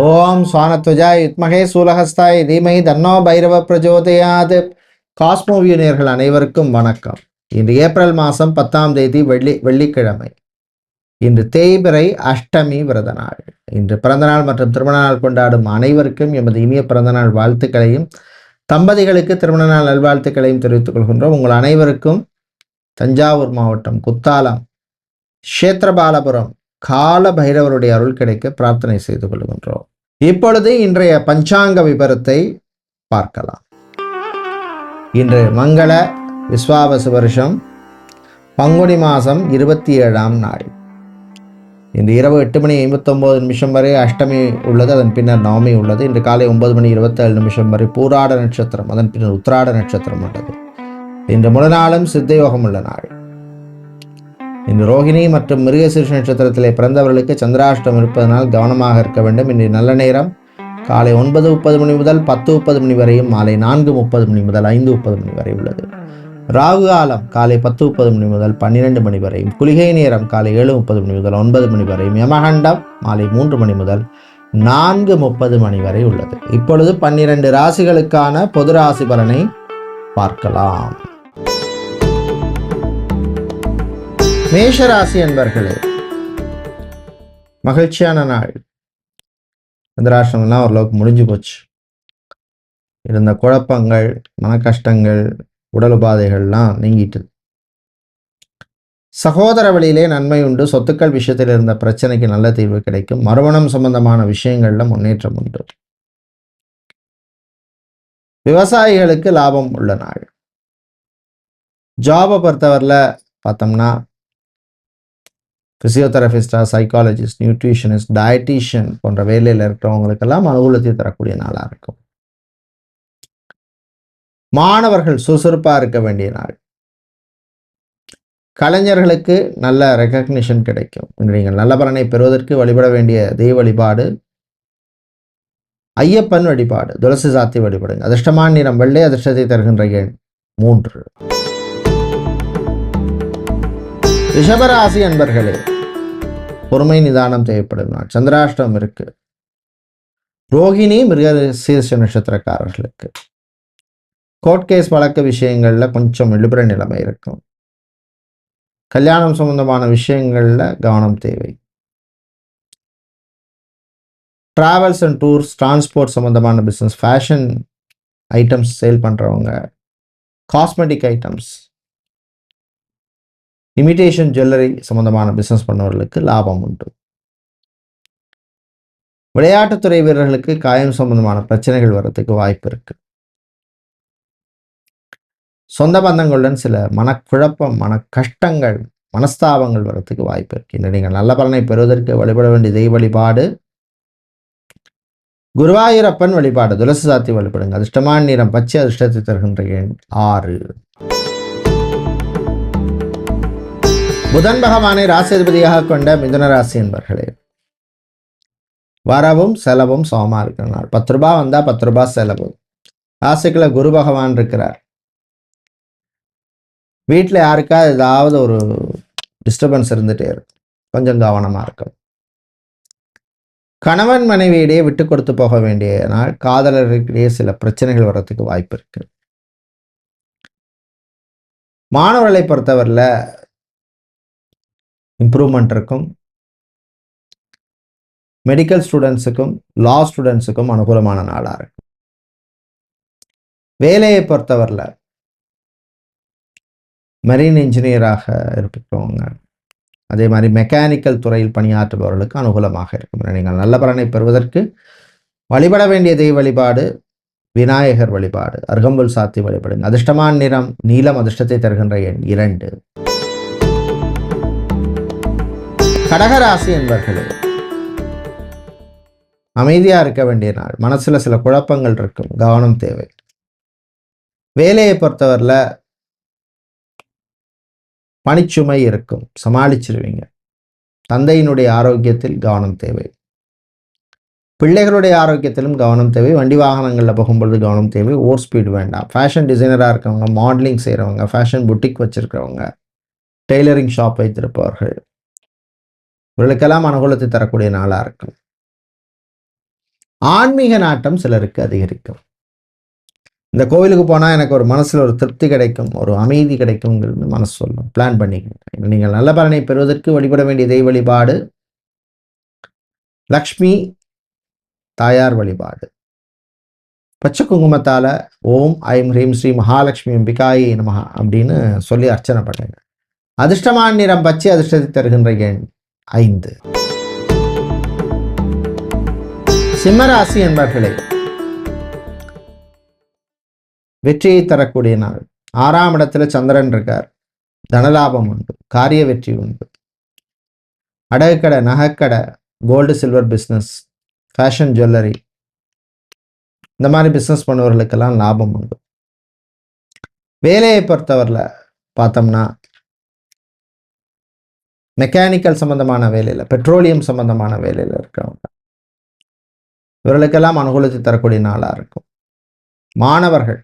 ஓம் சுவானத்வஜாய் வித்மகே சூலஹஸ்தாய் தீமஹி தன்னோ பைரவ பிரஜோதயாத். காஸ்மோவியூ நேயர்கள் அனைவருக்கும் வணக்கம். இன்று ஏப்ரல் மாதம் 10ஆம் தேதி வெள்ளிக்கிழமை. இன்று தேய்பிறை அஷ்டமி விரத நாள். இன்று பிறந்தநாள் மற்றும் திருமண நாள் கொண்டாடும் அனைவருக்கும் எமது இனிய பிறந்தநாள் வாழ்த்துக்களையும் தம்பதிகளுக்கு திருமண நாள் நல்வாழ்த்துக்களையும் தெரிவித்துக் கொள்கின்றோம். உங்கள் அனைவருக்கும் தஞ்சாவூர் மாவட்டம் குத்தாலம் க்ஷேத்திரபாலபுரம் கால பைரவருடைய அருள் கிடைக்க பிரார்த்தனை செய்து கொள்கின்றோம். இப்பொழுது இன்றைய பஞ்சாங்க விபரத்தை பார்க்கலாம். இன்று மங்கள விஸ்வாவசு வருஷம் பங்குனி மாதம் 27ஆம் நாள். இன்று இரவு 8:59 வரை அஷ்டமி உள்ளது. அதன் பின்னர் நவமி உள்ளது. இன்று காலை 9:27 வரை பூராட நட்சத்திரம், அதன் பின்னர் உத்திராட நட்சத்திரம் உள்ளது. இன்று முழு நாளும் சித்த யோகம் உள்ள நாள். இன்று ரோகிணி மற்றும் மிருகசீர்ஷ நட்சத்திரத்திலே பிறந்தவர்களுக்கு சந்திராஷ்டம் இருப்பதனால் கவனமாக இருக்க வேண்டும். இன்று நல்ல நேரம் காலை 9:30 முதல் 10:30 வரையும், மாலை 4:30 முதல் 5:30 வரை உள்ளது. ராகு காலம் காலை 10:30 முதல் 12 வரையும், குளிகை நேரம் காலை 7:30 முதல் 9 வரையும், யமகண்டம் மாலை 3 முதல் 4:30 வரை உள்ளது. இப்பொழுது 12 ராசிகளுக்கான பொது ராசி பலனை பார்க்கலாம். மேஷராசி அன்பர்களே, மகிழ்ச்சியான நாள். சந்திராஷ்டமெல்லாம் ஓரளவுக்கு முடிஞ்சு போச்சு. இருந்த குழப்பங்கள், மன கஷ்டங்கள், உடல் உபாதைகள்லாம் நீங்கிட்டு சகோதர வழியிலே நன்மை உண்டு. சொத்துக்கள் விஷயத்தில் இருந்த பிரச்சனைக்கு நல்ல தீர்வு கிடைக்கும். மறுமணம் சம்பந்தமான விஷயங்கள்ல முன்னேற்றம் உண்டு. விவசாயிகளுக்கு லாபம் உள்ள நாள். ஜாபை பொறுத்தவரையில் பார்த்தோம்னா பிசியோதெரபிஸ்டா, சைக்காலஜிஸ்ட், நியூட்ரிஷனிஸ்ட், டயட்டீஷியன் போன்ற வேலையில் இருக்கிறவங்களுக்கெல்லாம் அனுகூலத்தை தரக்கூடிய நாளாக இருக்கும். மாணவர்கள் சுறுசுறுப்பாக இருக்க வேண்டிய நாள். கலைஞர்களுக்கு நல்ல ரெகக்னிஷன் கிடைக்கும். நீங்கள் நல்ல பலனை பெறுவதற்கு வழிபட வேண்டிய தெய்வ வழிபாடு ஐயப்பன் வழிபாடு, துளசி சாத்தி வழிபடுங்க. அதிர்ஷ்டமான நிறம் வெள்ளை, அதிர்ஷ்டத்தை தருகின்ற எண் 3. ரிஷபராசி அன்பர்களே, பொறுமை நிதானம் தேவைப்படும் நாள். சந்திராஷ்டம் இருக்கு. ரோகிணி மிருகசீர்ஷ நட்சத்திரக்காரர்களுக்கு கோர்ட் கேஸ் வழக்கு விஷயங்கள்ல கொஞ்சம் இழுபற நிலைமை இருக்கும். கல்யாணம் சம்பந்தமான விஷயங்கள்ல கவனம் தேவை. டிராவல்ஸ் அண்ட் டூர்ஸ், டிரான்ஸ்போர்ட் சம்பந்தமான பிஸ்னஸ், ஃபேஷன் ஐட்டம்ஸ் சேல் பண்றவங்க, காஸ்மெட்டிக் ஐட்டம்ஸ், இமிடேஷன் ஜுவல்லரி சம்பந்தமான பிஸ்னஸ் பண்ணவர்களுக்கு லாபம் உண்டு. விளையாட்டுத்துறை வீரர்களுக்கு காயம் சம்பந்தமான பிரச்சனைகள் வர்றதுக்கு வாய்ப்பு இருக்கு. சொந்த பந்தங்களுடன் சில மனக்குழப்பம், மன கஷ்டங்கள், மனஸ்தாபங்கள் வர்றதுக்கு வாய்ப்பு இருக்கு. இன்று நீங்கள் நல்ல பலனை பெறுவதற்கு வழிபட வேண்டிய தெய்வ வழிபாடு குருவாயூரப்பன் வழிபாடு, துளசி சாத்தி வழிபடுங்க. அதிர்ஷ்டமான நிறம் பச்சை, அதிர்ஷ்டத்தை தருகின்ற எண் 6. புதன் பகவானை ராசிபதியாக கொண்ட மிதுன ராசி என்பர்களே, வரவும் செலவும் சமமா இருக்கிற நாள். 10 ரூபாய் வந்தா 10 ரூபாய் செலவு. ராசிக்குள்ள குரு பகவான் இருக்கிறார். வீட்டில் யாருக்கா ஏதாவது ஒரு டிஸ்டர்பன்ஸ் இருந்துட்டே இருக்கும். கொஞ்சம் கவனமா இருக்கும். கணவன் மனைவியிடையே விட்டு கொடுத்து போக வேண்டிய நாள். காதலர்களிடையே சில பிரச்சனைகள் வர்றதுக்கு வாய்ப்பு இருக்கு. மாணவர்களை பொறுத்தவரையில் இம்ப்ரூவ்மெண்ட் இருக்கும். மெடிக்கல் ஸ்டூடெண்ட்ஸுக்கும் லா ஸ்டூடெண்ட்ஸுக்கும் அனுகூலமான நாளாக இருக்கும். வேலையை பொறுத்தவரையில் மெரீன் இன்ஜினியராக இருக்கிறவங்க, அதே மாதிரி மெக்கானிக்கல் துறையில் பணியாற்றுபவர்களுக்கு அனுகூலமாக இருக்கும். நீங்கள் நல்ல பலனை பெறுவதற்கு வழிபட வேண்டிய தெய்வ வழிபாடு விநாயகர் வழிபாடு, அருகம்புல் சாத்தி வழிபடுங்க. அதிர்ஷ்டமான நிறம் நீலம், அதிர்ஷ்டத்தை தருகின்ற எண் 2. கடகராசி என்பர்களே, அமைதியா இருக்க வேண்டிய நாள். மனசுல சில குழப்பங்கள் இருக்கும், கவனம் தேவை. வேலையை பொறுத்தவரையில் பணிச்சுமை இருக்கும், சமாளிச்சிருவீங்க. தந்தையினுடைய ஆரோக்கியத்தில் கவனம் தேவை. பிள்ளைகளுடைய ஆரோக்கியத்திலும் கவனம் தேவை. வண்டி வாகனங்களில் போகும்பொழுது கவனம் தேவை. ஓவர் ஸ்பீடு வேண்டாம். ஃபேஷன் டிசைனராக இருக்கவங்க, மாடலிங் செய்கிறவங்க, ஃபேஷன் புட்டிக் வச்சிருக்கிறவங்க, டெய்லரிங் ஷாப் வைத்திருப்பவர்கள், இவர்களுக்கெல்லாம் அனுகூலத்தை தரக்கூடிய நாளாக இருக்கும். ஆன்மீக நாட்டம் சிலருக்கு அதிகரிக்கும். இந்த கோவிலுக்கு போனால் எனக்கு ஒரு மனசில் ஒரு திருப்தி கிடைக்கும், ஒரு அமைதி கிடைக்கும்ங்கிறது மனசு சொல்லும். பிளான் பண்ணிக்கணும். நீங்கள் நல்ல பலனை பெறுவதற்கு வழிபட வேண்டிய தெய்வ வழிபாடு லக்ஷ்மி தாயார் வழிபாடு. பச்சை குங்குமத்தால் ஓம் ஐம் ஹ்ரீம் ஸ்ரீ மகாலட்சுமி அம்பிகாயே நமஹ அப்படின்னு சொல்லி அர்ச்சனை பண்ணுங்க. அதிர்ஷ்டமான நிறம் பச்சை, அதிர்ஷ்டத்தை தருகின்ற எண் 5. சிம்மராசி என்பர்களே, வெற்றியை தரக்கூடிய நாள். 6ஆம் இடத்துல சந்திரன் இருக்கார். தனலாபம் உண்டு, காரிய வெற்றி உண்டு. அடகுக்கடை, நகைக்கடை, gold silver business, fashion jewellery, இந்த மாதிரி பிஸ்னஸ் பண்ணுவவர்களுக்கெல்லாம் லாபம் உண்டு. வேலையை பொறுத்தவரையில் பார்த்தோம்னா மெக்கானிக்கல் சம்பந்தமான வேலையில், பெட்ரோலியம் சம்பந்தமான வேலையில் இருக்கிறவங்க இவர்களுக்கெல்லாம் அனுகூலத்தை தரக்கூடிய நாளாக இருக்கும். மாணவர்கள்,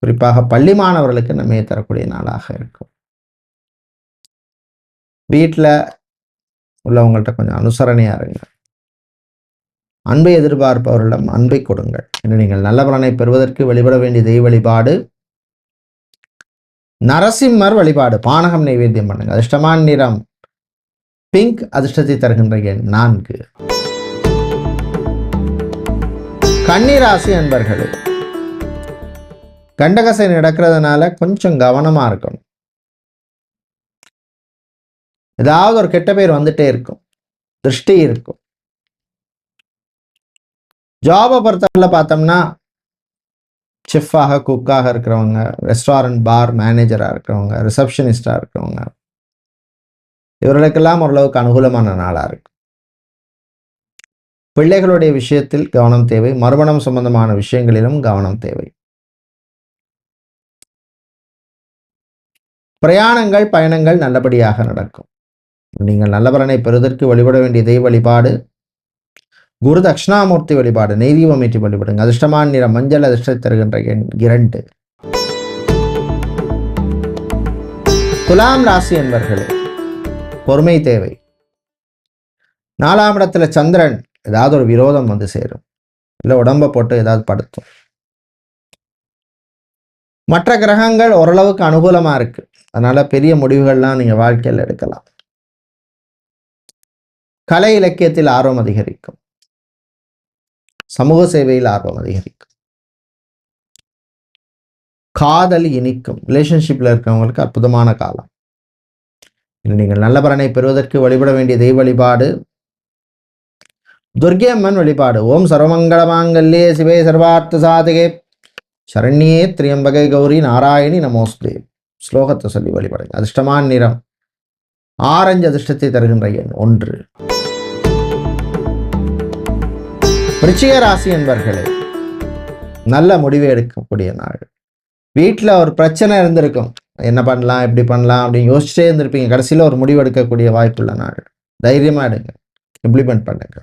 குறிப்பாக பள்ளி மாணவர்களுக்கு நன்மையை தரக்கூடிய நாளாக இருக்கும். வீட்டில் உள்ளவங்கள்ட்ட கொஞ்சம் அனுசரணையாக இருங்க. அன்பை எதிர்பார்ப்பவர்களிடம் அன்பை கொடுங்கள். என்று நீங்கள் நல்ல பலனை பெறுவதற்கு வழிபட வேண்டிய தெய்வ வழிபாடு நரசிம்மர் வழிபாடு. பானகம் நைவேத்தியம் பண்ணுங்க. அதிர்ஷ்டமான நிறம் பிங்க், அதிர்ஷ்டத்தை தருகின்ற எண் 4. கன்னிராசி அன்பர்களே, கண்டகசை நடக்கிறதுனால கொஞ்சம் கவனமா இருக்கணும். ஏதாவது ஒரு கெட்ட பேர் வந்துட்டே இருக்கும், திருஷ்டி இருக்கும். ஜாபை பொறுத்தவரை பார்த்தோம்னா செஃப்பாக, குக்காக இருக்கிறவங்க, ரெஸ்டாரண்ட் பார் மேனேஜராக இருக்கிறவங்க, ரிசப்ஷனிஸ்டாக இருக்கிறவங்க, இவர்களுக்கெல்லாம் ஓரளவுக்கு அனுகூலமான நாளாக இருக்கு. பிள்ளைகளுடைய விஷயத்தில் கவனம் தேவை. மறுமணம் சம்பந்தமான விஷயங்களிலும் கவனம் தேவை. பிரயாணங்கள், பயணங்கள் நல்லபடியாக நடக்கும். நீங்கள் நல்ல பலனை பெறுவதற்கு வழிபட வேண்டிய தெய்வ வழிபாடு குரு தட்சிணாமூர்த்தி வழிபாடு. நெய்தீபம் ஏற்றி வழிபடுங்க. அதிர்ஷ்டமான நிறம் மஞ்சள், அதிர்ஷ்டத்தை தருகின்ற எண் 2. துலாம் ராசி என்பர்களே, பொறுமை தேவை. 4ஆம் இடத்துல சந்திரன், ஏதாவது ஒரு விரோதம் வந்து சேரும், இல்லை உடம்பை போட்டு ஏதாவது படுத்தும். மற்ற கிரகங்கள் ஓரளவுக்கு அனுகூலமாக இருக்கு. அதனால பெரிய முடிவுகள்லாம் நீங்கள் வாழ்க்கையில் எடுக்கலாம். கலை இலக்கியத்தில் ஆர்வம் அதிகரிக்கும். சமூக சேவையில் ஆர்வம் அதிகரிக்கும். காதல் இனிக்கும். ரிலேஷன்ஷிப்பில் இருக்கிறவங்களுக்கு அற்புதமான காலம். நீங்கள் நல்ல பலனை பெறுவதற்கு வழிபட வேண்டிய தெய்வ வழிபாடு துர்க்கை அம்மன் வழிபாடு. ஓம் சர்வமங்கள மாங்கல்யே சிவே சர்வார்த்த சாதகே சரண்யே திரியம்பகை கௌரி நாராயணி நமோஸ்தே. ஸ்லோகத்தை சொல்லி வழிபடுங்க. அதிர்ஷ்டமான நிறம் ஆரஞ்சு, அதிர்ஷ்டத்தை தருகின்ற எண் 1. விருச்சிக ராசி என்பர்களே, நல்ல முடிவை எடுக்கக்கூடிய நாள். வீட்டில் ஒரு பிரச்சனை இருந்திருக்கும், என்ன பண்ணலாம், எப்படி பண்ணலாம் அப்படின்னு யோசிச்சுட்டே இருந்திருப்பீங்க. கடைசியில் ஒரு முடிவு எடுக்கக்கூடிய வாய்ப்புள்ள நாள். தைரியமாக எடுங்க, இம்ப்ளிமெண்ட் பண்ணுங்க.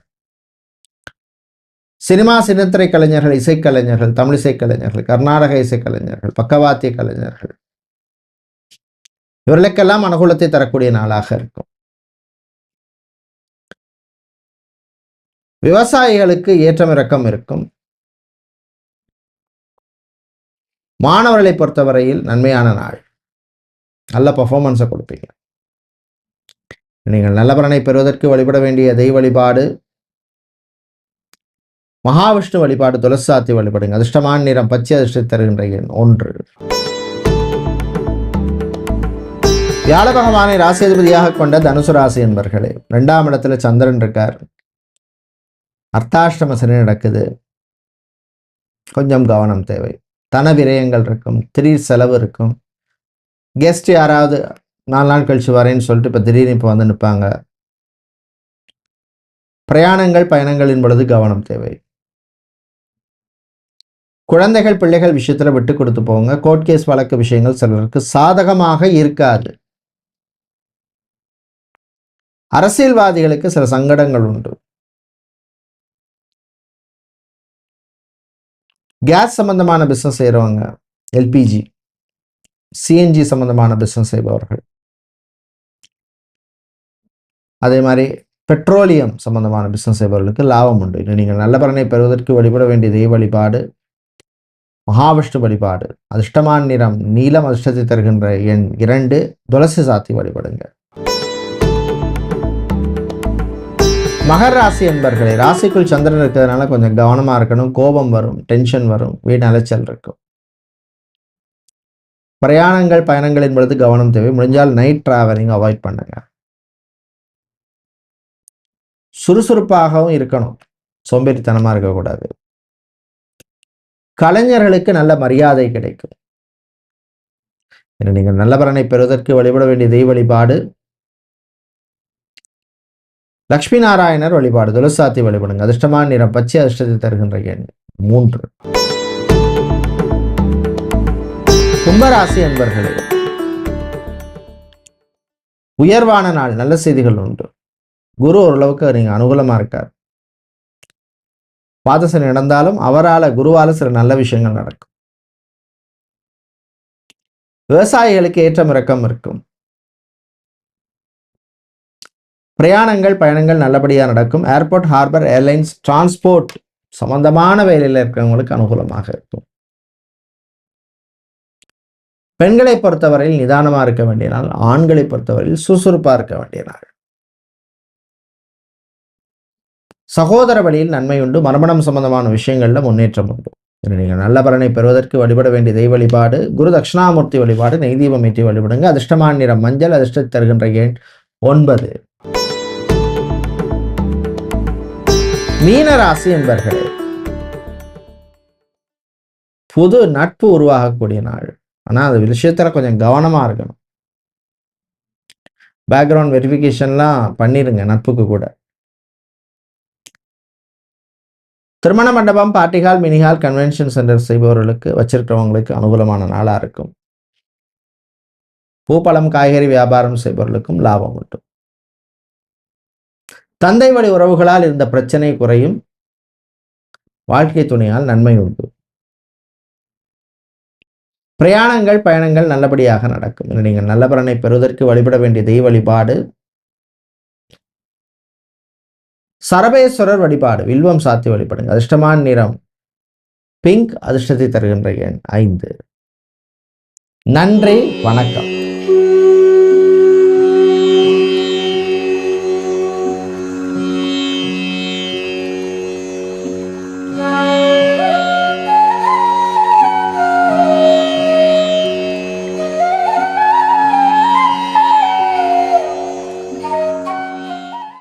சினிமா, சின்னத்திரை கலைஞர்கள், இசைக்கலைஞர்கள், தமிழ் இசைக்கலைஞர்கள், கர்நாடக இசைக்கலைஞர்கள், பக்கவாத்திய கலைஞர்கள், இவர்களுக்கெல்லாம் அனுகூலத்தை தரக்கூடிய நாளாக இருக்கும். விவசாயிகளுக்கு ஏற்றம் இறக்கம் இருக்கும். மாணவர்களை பொறுத்தவரையில் நன்மையான நாள். நல்ல பர்ஃபார்மன்ஸை கொடுப்பீங்க. நீங்கள் நல்ல பலனை பெறுவதற்கு வழிபட வேண்டிய தெய்வ வழிபாடு மகாவிஷ்ணு வழிபாடு. துளசி சாத்தி வழிபடுங்க. அதிர்ஷ்டமான நிறம் பச்சை, அதிர்ஷ்டத்தை தருகின்ற எண் 1. வியாழ பகவானை ராசியதிபதியாக கொண்ட தனுசு ராசி என்பர்களே, 2ஆம் இடத்துல சந்திரன் இருக்கார். அர்த்தாஷ்டம சனி நடக்குது. கொஞ்சம் கவனம் தேவை. தன விரயங்கள் இருக்கும், திடீர் செலவு இருக்கும். கெஸ்ட் யாராவது 4 நாள் கழிச்சு வரேன்னு சொல்லிட்டு இப்போ திடீர்னு இப்போ வந்து நிற்பாங்க. பிரயாணங்கள், பயணங்களின் பொழுது கவனம் தேவை. குழந்தைகள், பிள்ளைகள் விஷயத்தில் விட்டு கொடுத்து போங்க. கோர்ட் கேஸ் வழக்கு விஷயங்கள் சிலருக்கு சாதகமாக இருக்காது. அரசியல்வாதிகளுக்கு சில சங்கடங்கள் உண்டு. கேஸ் சம்பந்தமான பிஸ்னஸ் செய்கிறவங்க, எல்பிஜி, சிஎன்ஜி சம்பந்தமான பிஸ்னஸ் செய்பவர்கள், அதே மாதிரி பெட்ரோலியம் சம்பந்தமான பிசினஸ் செய்பவர்களுக்கு லாபம் உண்டு. இன்னும் நீங்கள் நல்ல பலனை பெறுவதற்கு வழிபட வேண்டிய தெய்வ வழிபாடு மகாவிஷ்ணு வழிபாடு. அதிர்ஷ்டமான நிறம் நீலம். அதிர்ஷ்டத்தை தருகின்ற எண் 2. துளசி சாத்தி வழிபடுங்க. மகர ராசி என்பர்களே, ராசிக்குள் சந்திரன் இருக்கிறதுனால கொஞ்சம் கவனமா இருக்கணும். கோபம் வரும், டென்ஷன் வரும், வீண் அலைச்சல் இருக்கும். பிரயாணங்கள் பயணங்களின் பொழுது கவனம் தேவை. முடிஞ்சால் நைட் டிராவலிங் அவாய்ட் பண்ணுங்க. சுறுசுறுப்பாகவும் இருக்கணும், சோம்பேறித்தனமா இருக்கக்கூடாது. கலைஞர்களுக்கு நல்ல மரியாதை கிடைக்கும். நீங்கள் நல்ல பலனை பெறுவதற்கு வழிபட வேண்டிய தெய்வ வழிபாடு லட்சுமி நாராயணர் வழிபாடு. துளசாத்தி வழிபடுங்க. அதிர்ஷ்டமான நிறம் பச்சை. அதிர்ஷ்டத்தை தருகின்ற எண் 3. கும்பராசி என்பர்களே, உயர்வான நாள், நல்ல செய்திகள் உண்டு. குரு ஓரளவுக்கு நீங்க அனுகூலமா இருக்கார். பாதசனை நடந்தாலும் அவரால் குருவால சில நல்ல விஷயங்கள் நடக்கும். விவசாயிகளுக்கு ஏற்றம் இறக்கம் இருக்கும். பிரயாணங்கள் பயணங்கள் நல்லபடியாக நடக்கும். ஏர்போர்ட், ஹார்பர், ஏர்லைன்ஸ், டிரான்ஸ்போர்ட் சம்பந்தமான வேலையில் இருக்கிறவங்களுக்கு அனுகூலமாக இருக்கும். பெண்களை பொறுத்தவரையில் நிதானமாக இருக்க வேண்டிய நாள். ஆண்களை பொறுத்தவரையில் சுறுசுறுப்பாக இருக்க வேண்டிய நாள். சகோதர வழியில் நன்மை உண்டு. மறுமணம் சம்பந்தமான விஷயங்களில் முன்னேற்றம் உண்டு. நீங்கள் நல்ல பலனை பெறுவதற்கு வழிபட வேண்டிய தெய்வ வழிபாடு குரு தட்சிணாமூர்த்தி வழிபாடு. நெய் தீபம் ஏற்றி வழிபடுங்க. அதிர்ஷ்டமான நிறம் மஞ்சள். அதிர்ஷ்டத்தை தருகின்ற எண் 9. மீன ராசி என்பர்களே, புது நட்பு உருவாகக்கூடிய நாள். ஆனால் அது விஷயத்துல கொஞ்சம் கவனமா இருக்கணும். பேக்ரவுண்ட் வெரிஃபிகேஷன்லாம் பண்ணிருங்க நட்புக்கு கூட. திருமண மண்டபம், பார்ட்டிஹால், மினிஹால், கன்வென்ஷன் சென்டர் செய்பவர்களுக்கு வச்சிருக்கிறவங்களுக்கு அனுகூலமான நாளாக இருக்கும். பூப்பழம் காய்கறி வியாபாரம் செய்பவர்களுக்கும் லாபம் உண்டு. தந்தை வழி உறவுகளால் இருந்த பிரச்சனை குறையும். வாழ்க்கை துணையால் நன்மை உண்டு. பிரயாணங்கள் பயணங்கள் நல்லபடியாக நடக்கும். நீங்கள் நல்ல பலனை பெறுவதற்கு வழிபட வேண்டிய தெய்வ வழிபாடு சரபேஸ்வரர் வழிபாடு. வில்வம் சாத்தி வழிபடுங்க. அதிர்ஷ்டமான நிறம் பிங்க். அதிர்ஷ்டத்தை தருகின்ற எண் 5. நன்றி, வணக்கம்.